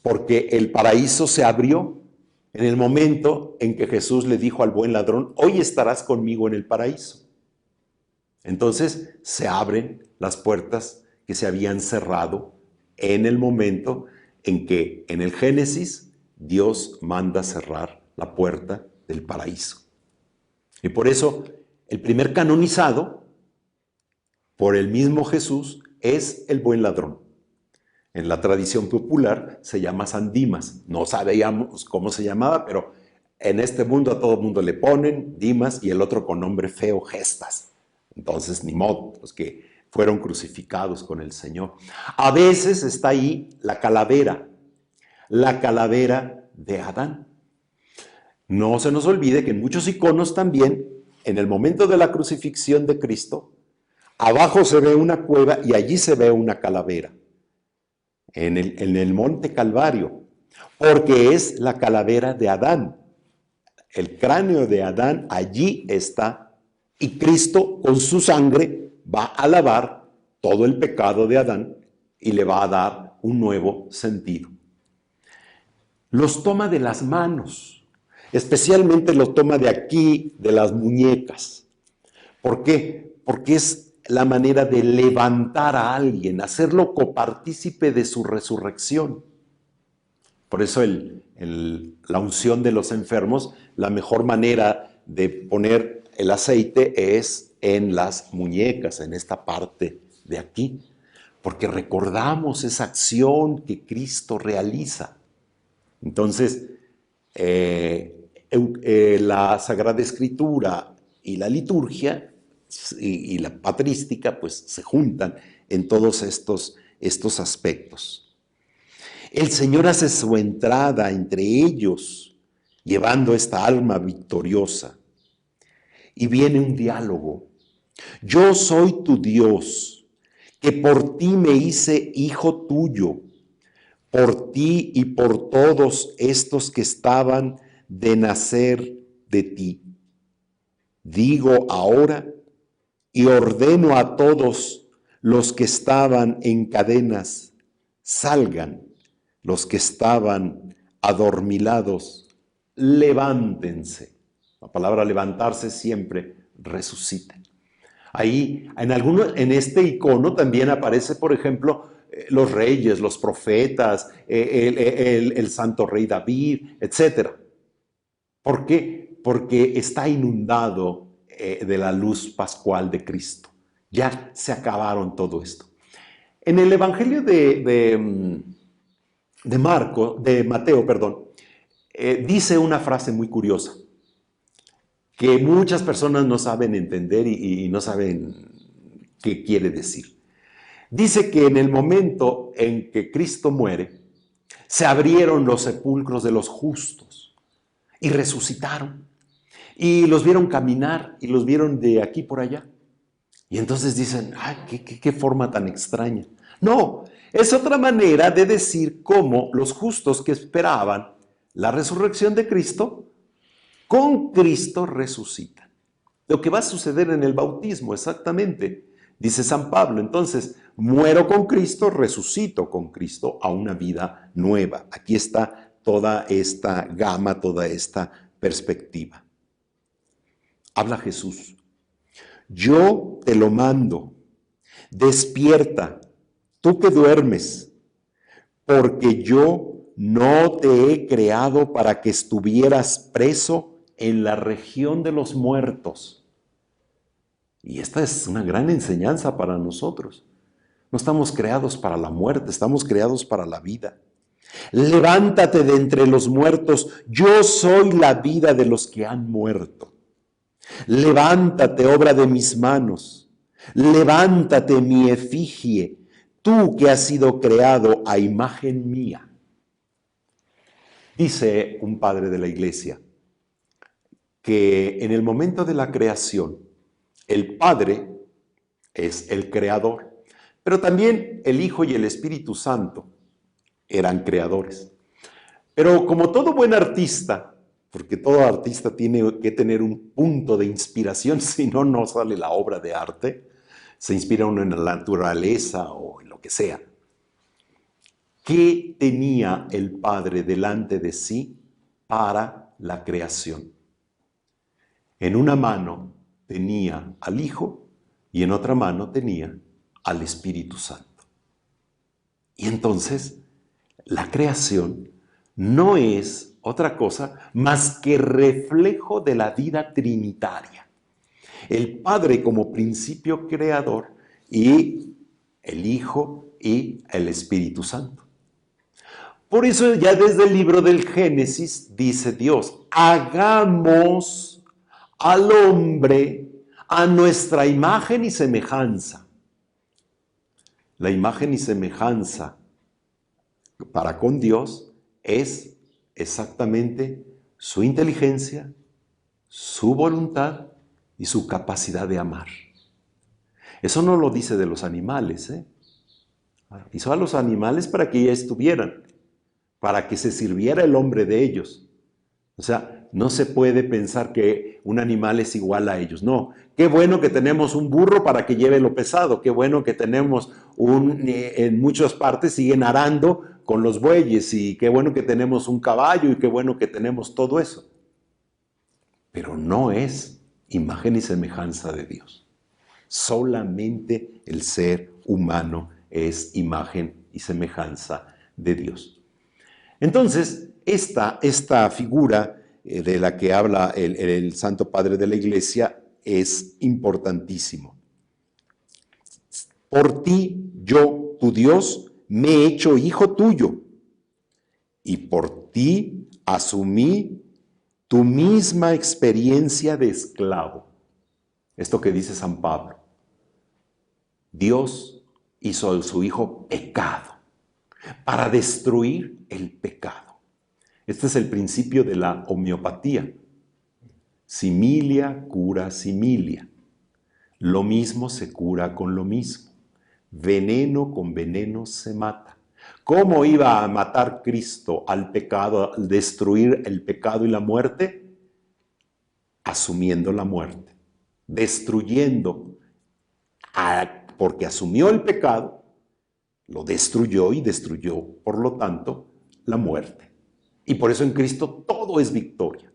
porque el paraíso se abrió en el momento en que Jesús le dijo al buen ladrón, hoy estarás conmigo en el paraíso. Entonces se abren las puertas que se habían cerrado en el momento en que en el Génesis Dios manda cerrar la puerta del paraíso. Y por eso el primer canonizado por el mismo Jesús es el buen ladrón. En la tradición popular se llama San Dimas. No sabíamos cómo se llamaba, pero en este mundo a todo mundo le ponen Dimas y el otro con nombre feo, Gestas. Entonces, ni modo, los que fueron crucificados con el Señor. A veces está ahí la calavera de Adán. No se nos olvide que en muchos iconos también, en el momento de la crucifixión de Cristo, abajo se ve una cueva y allí se ve una calavera. En el monte Calvario, porque es la calavera de Adán. El cráneo de Adán allí está y Cristo con su sangre va a lavar todo el pecado de Adán y le va a dar un nuevo sentido. Los toma de las manos, especialmente los toma de aquí, de las muñecas. ¿Por qué? Porque es la manera de levantar a alguien, hacerlo copartícipe de su resurrección. Por eso la unción de los enfermos, la mejor manera de poner el aceite es en las muñecas, en esta parte de aquí, porque recordamos esa acción que Cristo realiza. Entonces, la Sagrada Escritura y la liturgia y la patrística pues se juntan en todos estos aspectos. El Señor hace su entrada entre ellos, llevando esta alma victoriosa. Y viene un diálogo. Yo soy tu Dios, que por ti me hice hijo tuyo, por ti y por todos estos que estaban de nacer de ti. Digo ahora y ordeno a todos los que estaban en cadenas, salgan, los que estaban adormilados, levántense. La palabra levantarse siempre resuciten. Ahí, en este icono también aparece, por ejemplo, los reyes, los profetas, el santo rey David, etc. ¿Por qué? Porque está inundado de la luz pascual de Cristo. Ya se acabaron todo esto. En el Evangelio de Mateo, dice una frase muy curiosa que muchas personas no saben entender y no saben qué quiere decir. Dice que en el momento en que Cristo muere, se abrieron los sepulcros de los justos y resucitaron. Y los vieron caminar y los vieron de aquí por allá. Y entonces dicen, ¡ay, qué forma tan extraña! No, es otra manera de decir cómo los justos que esperaban la resurrección de Cristo, con Cristo resucitan. Lo que va a suceder en el bautismo, exactamente, dice San Pablo. Entonces, muero con Cristo, resucito con Cristo a una vida nueva. Aquí está toda esta gama, toda esta perspectiva. Habla Jesús. Yo te lo mando, despierta, tú que duermes, porque yo no te he creado para que estuvieras preso en la región de los muertos. Y esta es una gran enseñanza para nosotros. No estamos creados para la muerte, estamos creados para la vida. Levántate de entre los muertos, yo soy la vida de los que han muerto. Levántate, obra de mis manos, levántate mi efigie, tú que has sido creado a imagen mía. Dice un padre de la iglesia que en el momento de la creación, el Padre es el creador, pero también el Hijo y el Espíritu Santo eran creadores. Pero como todo buen artista, porque todo artista tiene que tener un punto de inspiración, si no, no sale la obra de arte, se inspira uno en la naturaleza o en lo que sea. ¿Qué tenía el Padre delante de sí para la creación? En una mano tenía al Hijo y en otra mano tenía al Espíritu Santo. Y entonces, la creación no es otra cosa más que reflejo de la vida trinitaria. El Padre como principio creador y el Hijo y el Espíritu Santo. Por eso ya desde el libro del Génesis dice Dios, hagamos al hombre a nuestra imagen y semejanza. La imagen y semejanza para con Dios es exactamente su inteligencia, su voluntad y su capacidad de amar. Eso no lo dice de los animales, Hizo a los animales para que ya estuvieran, para que se sirviera el hombre de ellos. O sea, no se puede pensar que un animal es igual a ellos. No, qué bueno que tenemos un burro para que lleve lo pesado. Qué bueno que tenemos en muchas partes siguen arando con los bueyes y qué bueno que tenemos un caballo y qué bueno que tenemos todo eso. Pero no es imagen y semejanza de Dios. Solamente el ser humano es imagen y semejanza de Dios. Entonces, esta figura de la que habla el Santo Padre de la Iglesia es importantísimo. Por ti, yo, tu Dios, me he hecho hijo tuyo, y por ti asumí tu misma experiencia de esclavo. Esto que dice San Pablo. Dios hizo a su Hijo pecado para destruir el pecado. Este es el principio de la homeopatía. Similia cura similia. Lo mismo se cura con lo mismo. Veneno con veneno se mata. ¿Cómo iba a matar Cristo al pecado, al destruir el pecado y la muerte? Asumiendo la muerte, destruyendo, porque asumió el pecado, lo destruyó y destruyó, por lo tanto, la muerte. Y por eso en Cristo todo es victoria.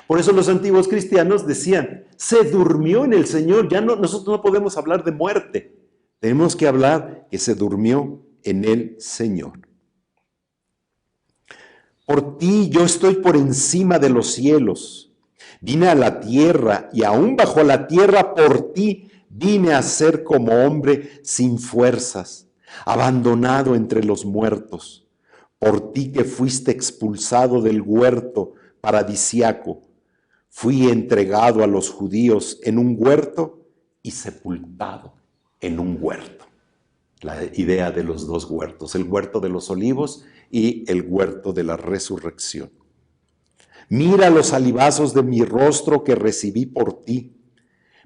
Por eso los antiguos cristianos decían, se durmió en el Señor, ya no, nosotros no podemos hablar de muerte, tenemos que hablar que se durmió en el Señor. Por ti yo estoy por encima de los cielos, vine a la tierra y aún bajo la tierra por ti vine a ser como hombre sin fuerzas, abandonado entre los muertos. Por ti que fuiste expulsado del huerto paradisiaco, fui entregado a los judíos en un huerto y sepultado en un huerto. La idea de los dos huertos, el huerto de los olivos y el huerto de la resurrección. Mira los salivazos de mi rostro que recibí por ti,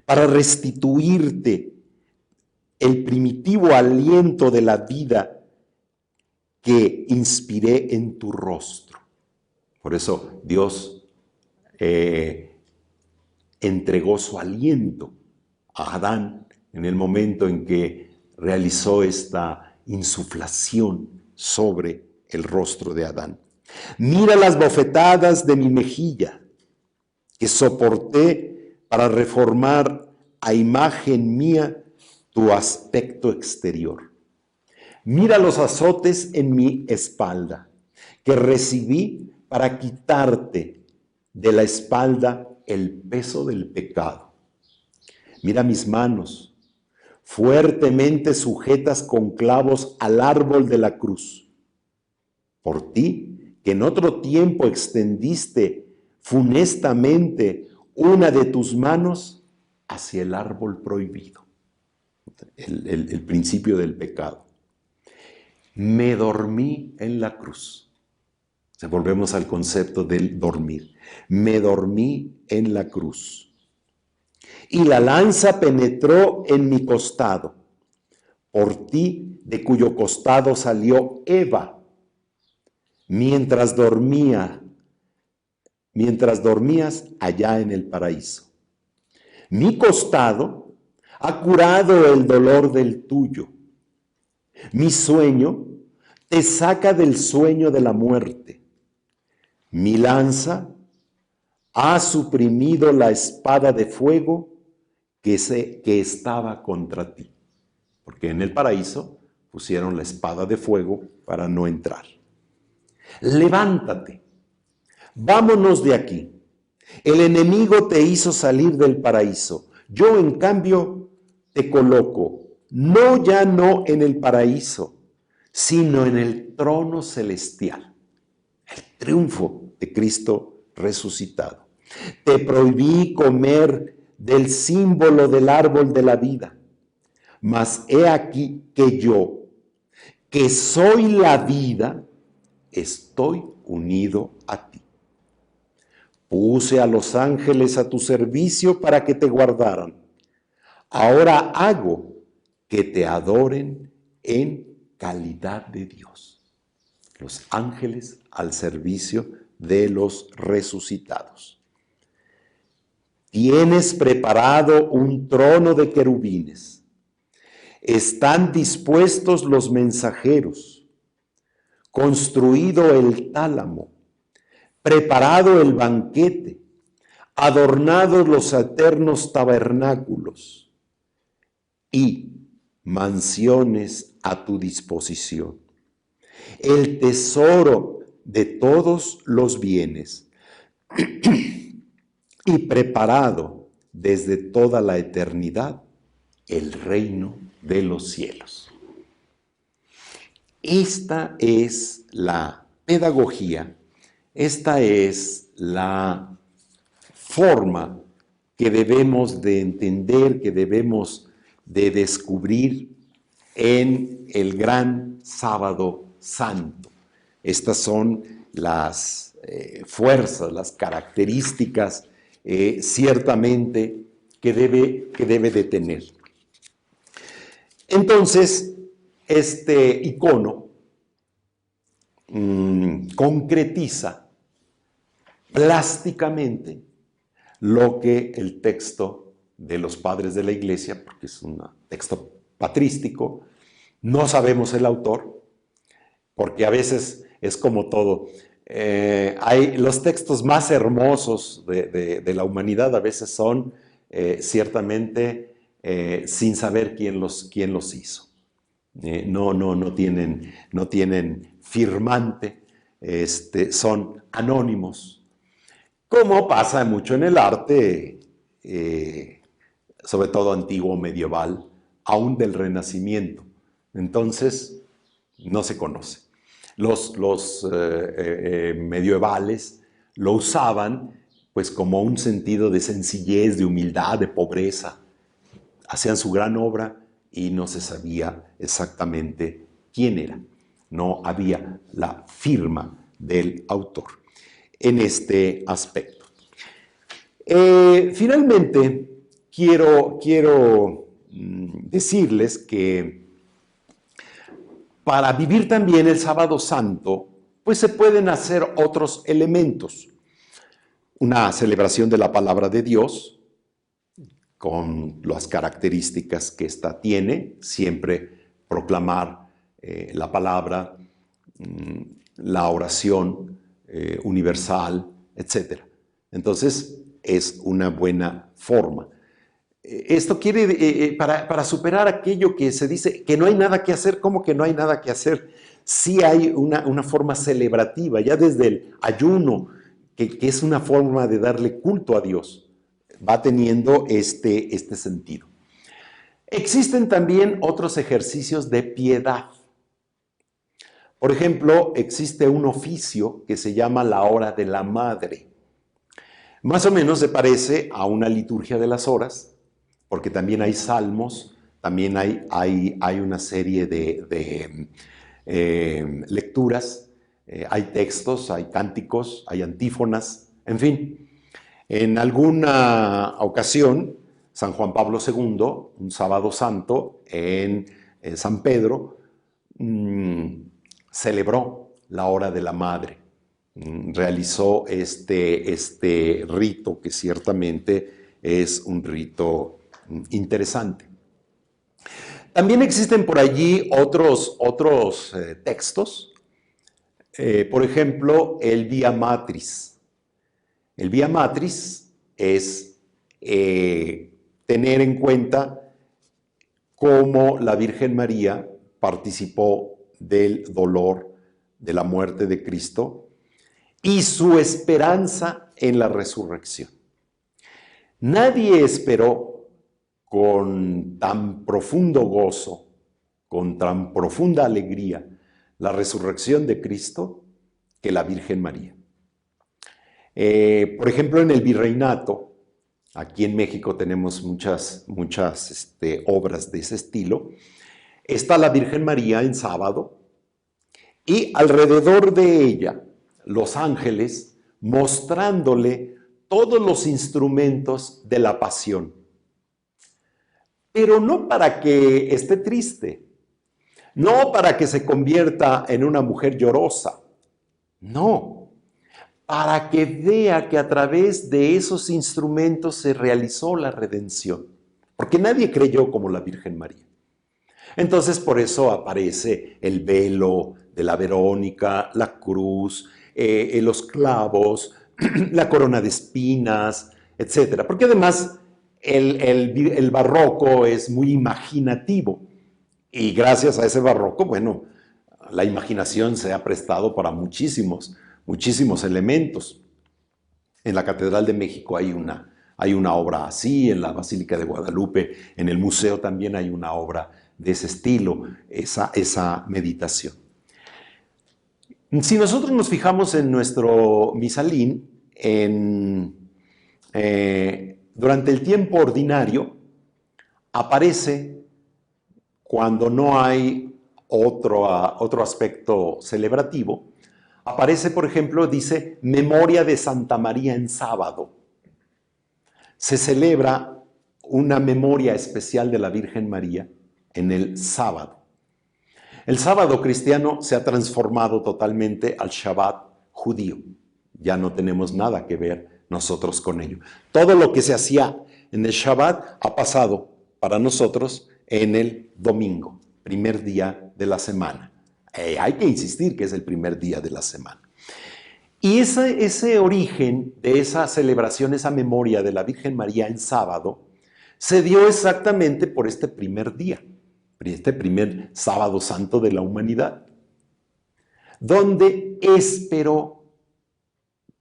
para restituirte el primitivo aliento de la vida que inspiré en tu rostro. Por eso Dios entregó su aliento a Adán en el momento en que realizó esta insuflación sobre el rostro de Adán. Mira las bofetadas de mi mejilla que soporté para reformar a imagen mía tu aspecto exterior. Mira los azotes en mi espalda que recibí para quitarte de la espalda el peso del pecado. Mira mis manos, fuertemente sujetas con clavos al árbol de la cruz. por ti, que en otro tiempo extendiste funestamente una de tus manos hacia el árbol prohibido, el principio del pecado. Me dormí en la cruz. Volvemos al concepto del dormir. Me dormí en la cruz. Y la lanza penetró en mi costado, por ti, de cuyo costado salió Eva, mientras dormías allá en el paraíso. Mi costado ha curado el dolor del tuyo. Mi sueño te saca del sueño de la muerte. Mi lanza ha suprimido la espada de fuego que estaba contra ti. Porque en el paraíso pusieron la espada de fuego para no entrar. Levántate, vámonos de aquí. El enemigo te hizo salir del paraíso. Yo, en cambio, te coloco, ya no en el paraíso, sino en el trono celestial. El triunfo de Cristo resucitado. Te prohibí comer del símbolo del árbol de la vida. Mas he aquí que yo, que soy la vida, estoy unido a ti. Puse a los ángeles a tu servicio para que te guardaran. Ahora hago que te adoren en calidad de Dios. Los ángeles al servicio de los resucitados. Tienes preparado un trono de querubines. Están dispuestos los mensajeros, construido el tálamo, preparado el banquete, adornados los eternos tabernáculos y mansiones a tu disposición. El tesoro de todos los bienes y preparado desde toda la eternidad el reino de los cielos. Esta es la pedagogía, esta es la forma que debemos de entender, que debemos de descubrir en el gran sábado santo. Estas son las fuerzas, las características ciertamente que debe de tener. Entonces, este icono concretiza plásticamente lo que el texto de los padres de la iglesia, porque es un texto patrístico, no sabemos el autor, porque a veces es como todo. Hay los textos más hermosos de la humanidad, a veces son ciertamente sin saber quién los hizo. No tienen firmante, son anónimos, como pasa mucho en el arte, sobre todo antiguo, medieval, aún del Renacimiento. Entonces, no se conoce. Los medievales lo usaban pues como un sentido de sencillez, de humildad, de pobreza. Hacían su gran obra y no se sabía exactamente quién era. No había la firma del autor en este aspecto. Finalmente, quiero decirles que para vivir también el Sábado Santo, pues se pueden hacer otros elementos. Una celebración de la palabra de Dios, con las características que ésta tiene, siempre proclamar la palabra, la oración universal, etc. Entonces, es una buena forma. Esto quiere, para superar aquello que se dice que no hay nada que hacer. ¿Cómo que no hay nada que hacer? Sí hay una forma celebrativa, ya desde el ayuno, que es una forma de darle culto a Dios, va teniendo este sentido. Existen también otros ejercicios de piedad. Por ejemplo, existe un oficio que se llama la hora de la madre. Más o menos se parece a una liturgia de las horas, porque también hay salmos, también hay una serie de lecturas, hay textos, hay cánticos, hay antífonas, en fin. En alguna ocasión, San Juan Pablo II, un sábado santo en San Pedro, celebró la hora de la madre. Realizó este rito que ciertamente es un rito interesante. También existen por allí otros textos, por ejemplo, el Vía Matris. El Vía Matris es tener en cuenta cómo la Virgen María participó del dolor de la muerte de Cristo y su esperanza en la resurrección. Nadie esperó con tan profundo gozo, con tan profunda alegría, la resurrección de Cristo que la Virgen María. Por ejemplo, en el Virreinato, aquí en México tenemos muchas obras de ese estilo, está la Virgen María en sábado y alrededor de ella los ángeles mostrándole todos los instrumentos de la pasión. Pero no para que esté triste, no para que se convierta en una mujer llorosa, no, para que vea que a través de esos instrumentos se realizó la redención, porque nadie creyó como la Virgen María. Entonces por eso aparece el velo de la Verónica, la cruz, los clavos, la corona de espinas, etc. Porque además el barroco es muy imaginativo y gracias a ese barroco, bueno, la imaginación se ha prestado para muchísimos elementos. En la Catedral de México hay una obra así, en la Basílica de Guadalupe, en el museo también hay una obra de ese estilo, esa meditación. Si nosotros nos fijamos en nuestro misalín, durante el tiempo ordinario aparece, cuando no hay otro aspecto celebrativo, aparece, por ejemplo, dice, memoria de Santa María en sábado. Se celebra una memoria especial de la Virgen María en el sábado. El sábado cristiano se ha transformado totalmente al Shabbat judío. Ya no tenemos nada que ver nosotros con ello. Todo lo que se hacía en el Shabbat ha pasado para nosotros en el domingo, primer día de la semana. Hay que insistir que es el primer día de la semana. Y ese origen de esa celebración, esa memoria de la Virgen María en sábado, se dio exactamente por este primer día, este primer sábado santo de la humanidad, donde esperó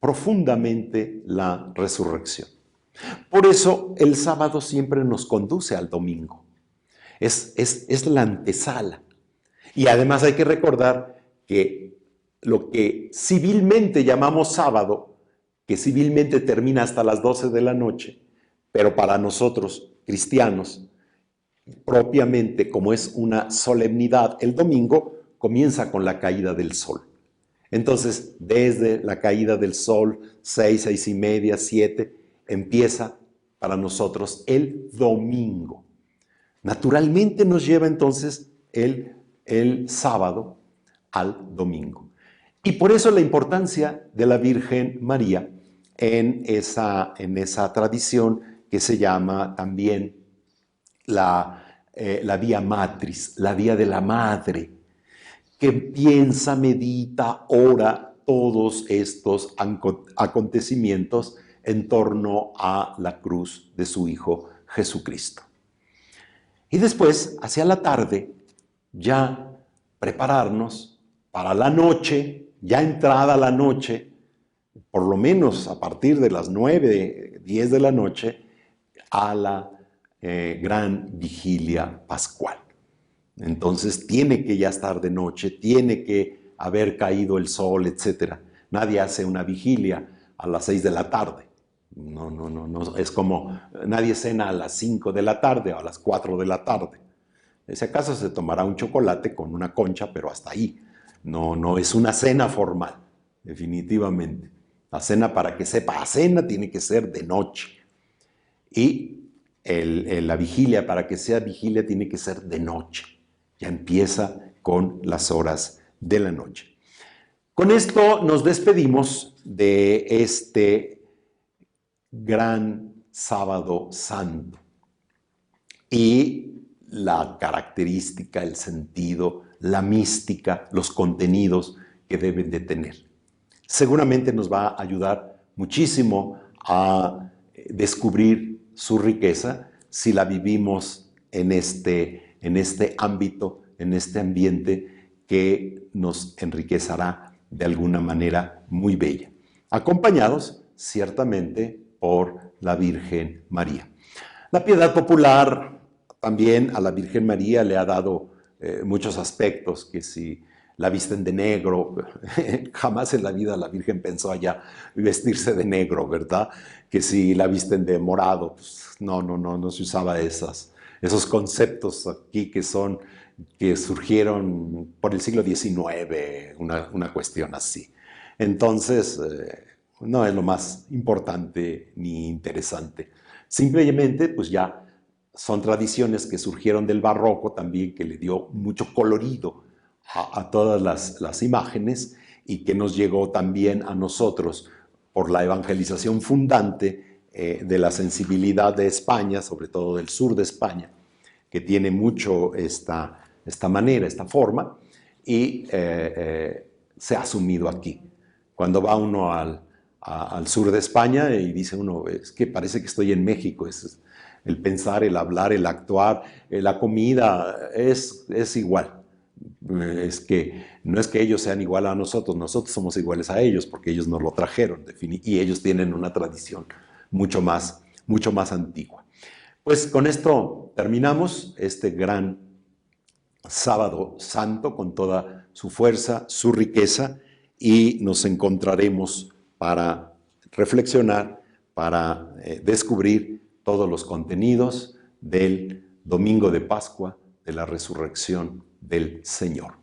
profundamente la resurrección. Por eso el sábado siempre nos conduce al domingo. Es la antesala. Y además hay que recordar que lo que civilmente llamamos sábado, que civilmente termina hasta las 12 de la noche, pero para nosotros, cristianos, propiamente como es una solemnidad, el domingo comienza con la caída del sol. Entonces, desde la caída del sol, 6, 6 y media, 7, empieza para nosotros el domingo. Naturalmente nos lleva entonces el sábado al domingo. Y por eso la importancia de la Virgen María en esa tradición que se llama también la Vía Matris, la Vía de la Madre, que piensa, medita, ora todos estos acontecimientos en torno a la cruz de su Hijo Jesucristo. Y después, hacia la tarde, ya prepararnos para la noche, ya entrada la noche, por lo menos a partir de las 9, 10 de la noche, a la gran vigilia pascual. Entonces tiene que ya estar de noche, tiene que haber caído el sol, etc. Nadie hace una vigilia a las 6 de la tarde. No, es como nadie cena a las 5 de la tarde o a las 4 de la tarde. Si acaso se tomará un chocolate con una concha, pero hasta ahí. No es una cena formal, definitivamente. La cena, para que sepa, la cena tiene que ser de noche. Y la vigilia, para que sea vigilia, tiene que ser de noche. Ya empieza con las horas de la noche. Con esto nos despedimos de este gran sábado santo. Y la característica, el sentido, la mística, los contenidos que deben de tener. Seguramente nos va a ayudar muchísimo a descubrir su riqueza si la vivimos en este ámbito, en este ambiente que nos enriquecerá de alguna manera muy bella. Acompañados ciertamente por la Virgen María. La piedad popular también a la Virgen María le ha dado muchos aspectos, que si la visten de negro, jamás en la vida la Virgen pensó allá vestirse de negro, ¿verdad? Que si la visten de morado, pues no se usaba esos conceptos aquí que surgieron por el siglo XIX, una cuestión así. Entonces, no es lo más importante ni interesante. Simplemente, pues ya son tradiciones que surgieron del barroco también, que le dio mucho colorido a todas las imágenes y que nos llegó también a nosotros por la evangelización fundante de la sensibilidad de España, sobre todo del sur de España, que tiene mucho esta manera, esta forma, y se ha asumido aquí. Cuando va uno al sur de España y dice uno, es que parece que estoy en México, el pensar, el hablar, el actuar, la comida, es igual. Es que no es que ellos sean igual a nosotros somos iguales a ellos porque ellos nos lo trajeron y ellos tienen una tradición mucho más antigua. Pues con esto terminamos este gran sábado santo con toda su fuerza, su riqueza, y nos encontraremos para reflexionar, para descubrir todos los contenidos del domingo de Pascua, de la resurrección del Señor.